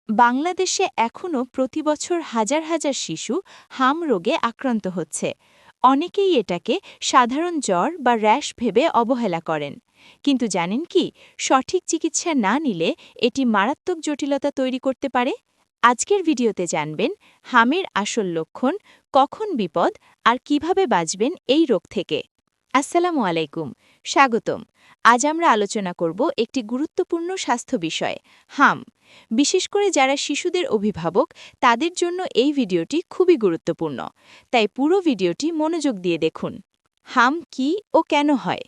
বাংলাদেশে এখনও প্রতিবছর হাজার হাজার শিশু হাম রোগে আক্রান্ত হচ্ছে। অনেকেই এটাকে সাধারণ জ্বর বা র্যাশ ভেবে অবহেলা করেন। কিন্তু জানেন কি, সঠিক চিকিৎসা না নিলে এটি মারাত্মক জটিলতা তৈরি করতে পারে। আজকের ভিডিওতে জানবেন হামের আসল লক্ষণ, কখন বিপদ, আর কিভাবে বাঁচবেন এই রোগ থেকে। আসসালামু আলাইকুম, স্বাগতম। আজ আমরা আলোচনা করব একটি গুরুত্বপূর্ণ স্বাস্থ্য বিষয়, হাম। বিশেষ করে যারা শিশুদের অভিভাবক, তাদের জন্য এই ভিডিওটি খুবই গুরুত্বপূর্ণ। তাই পুরো ভিডিওটি মনোযোগ দিয়ে দেখুন। হাম কি ও কেন হয়?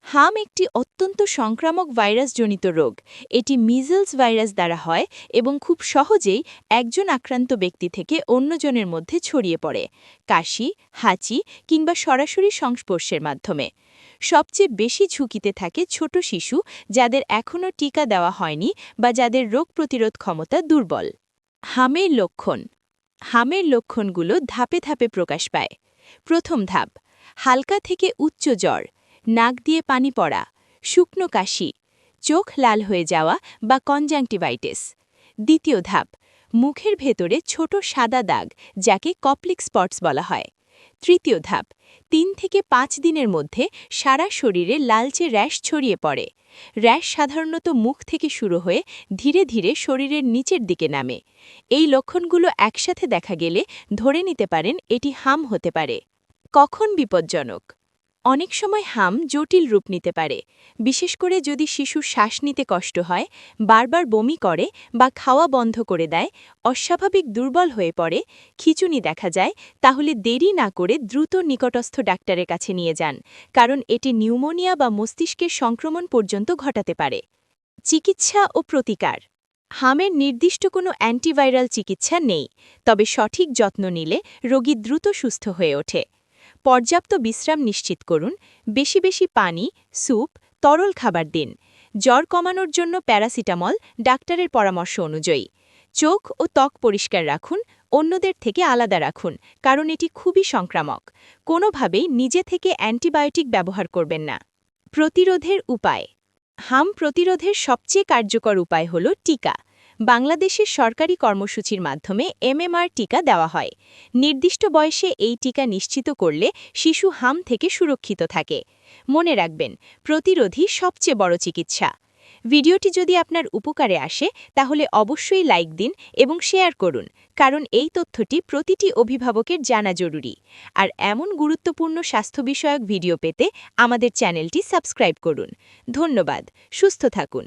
হাম একটি অত্যন্ত সংক্রামক ভাইরাসজনিত রোগ। এটি মিজলস ভাইরাস দ্বারা হয় এবং খুব সহজেই একজন আক্রান্ত ব্যক্তি থেকে অন্যজনের মধ্যে ছড়িয়ে পড়ে, কাশি, হাঁচি কিংবা সরাসরি সংস্পর্শের মাধ্যমে। সবচেয়ে বেশি ঝুঁকিতে থাকে ছোট শিশু, যাদের এখনও টিকা দেওয়া হয়নি বা যাদের রোগ প্রতিরোধ ক্ষমতা দুর্বল। হামের লক্ষণ। হামের লক্ষণগুলো ধাপে ধাপে প্রকাশ পায়। প্রথম ধাপ, হালকা থেকে উচ্চ জ্বর, নাক দিয়ে পানি পড়া, শুকনো কাশি, চোখ লাল হয়ে যাওয়া বা কনজাংটিভাইটিস। দ্বিতীয় ধাপ, মুখের ভেতরে ছোট সাদা দাগ, যাকে কপ্লিক স্পটস বলা হয়। তৃতীয় ধাপ, ৩ থেকে ৫ দিনের মধ্যে সারা শরীরে লালচে র্যাশ ছড়িয়ে পড়ে। র্যাশ সাধারণত মুখ থেকে শুরু হয়ে ধীরে ধীরে শরীরের নিচের দিকে নামে। এই লক্ষণগুলো একসাথে দেখা গেলে ধরে নিতে পারেন এটি হাম হতে পারে। কখন বিপজ্জনক? অনেক সময় হাম জটিল রূপ নিতে পারে, বিশেষ করে যদি শিশুর শ্বাস নিতে কষ্ট হয়, বারবার বমি করে বা খাওয়া বন্ধ করে দেয়, অস্বাভাবিক দুর্বল হয়ে পড়ে, খিঁচুনি দেখা যায়, তাহলে দেরি না করে দ্রুত নিকটস্থ ডাক্তারের কাছে নিয়ে যান, কারণ এটি নিউমোনিয়া বা মস্তিষ্কের সংক্রমণ পর্যন্ত ঘটাতে পারে। চিকিৎসা ও প্রতিকার। হামের নির্দিষ্ট কোনো অ্যান্টিভাইরাল চিকিৎসা নেই, তবে সঠিক যত্ন নিলে রোগী দ্রুত সুস্থ হয়ে ওঠে। পর্যাপ্ত বিশ্রাম নিশ্চিত করুন, বেশি বেশি পানি, স্যুপ, তরল খাবার দিন। জ্বর কমানোর জন্য প্যারাসিটামল ডাক্তারের পরামর্শ অনুযায়ী। চোখ ও ত্বক পরিষ্কার রাখুন, অন্যদের থেকে আলাদা রাখুন, কারণ এটি খুবই সংক্রামক। কোনোভাবেই নিজে থেকে অ্যান্টিবায়োটিক ব্যবহার করবেন না। প্রতিরোধের উপায়। হাম প্রতিরোধের সবচেয়ে কার্যকর উপায় হল টিকা। বাংলাদেশের সরকারি কর্মসূচির মাধ্যমে এমএমআর টিকা দেওয়া হয়। নির্দিষ্ট বয়সে এই টিকা নিশ্চিত করলে শিশু হাম থেকে সুরক্ষিত থাকে। মনে রাখবেন, প্রতিরোধই সবচেয়ে বড় চিকিৎসা। ভিডিওটি যদি আপনার উপকারে আসে, তাহলে অবশ্যই লাইক দিন এবং শেয়ার করুন, কারণ এই তথ্যটি প্রতিটি অভিভাবকের জানা জরুরি। আর এমন গুরুত্বপূর্ণ স্বাস্থ্য বিষয়ক ভিডিও পেতে আমাদের চ্যানেলটি সাবস্ক্রাইব করুন। ধন্যবাদ। সুস্থ থাকুন।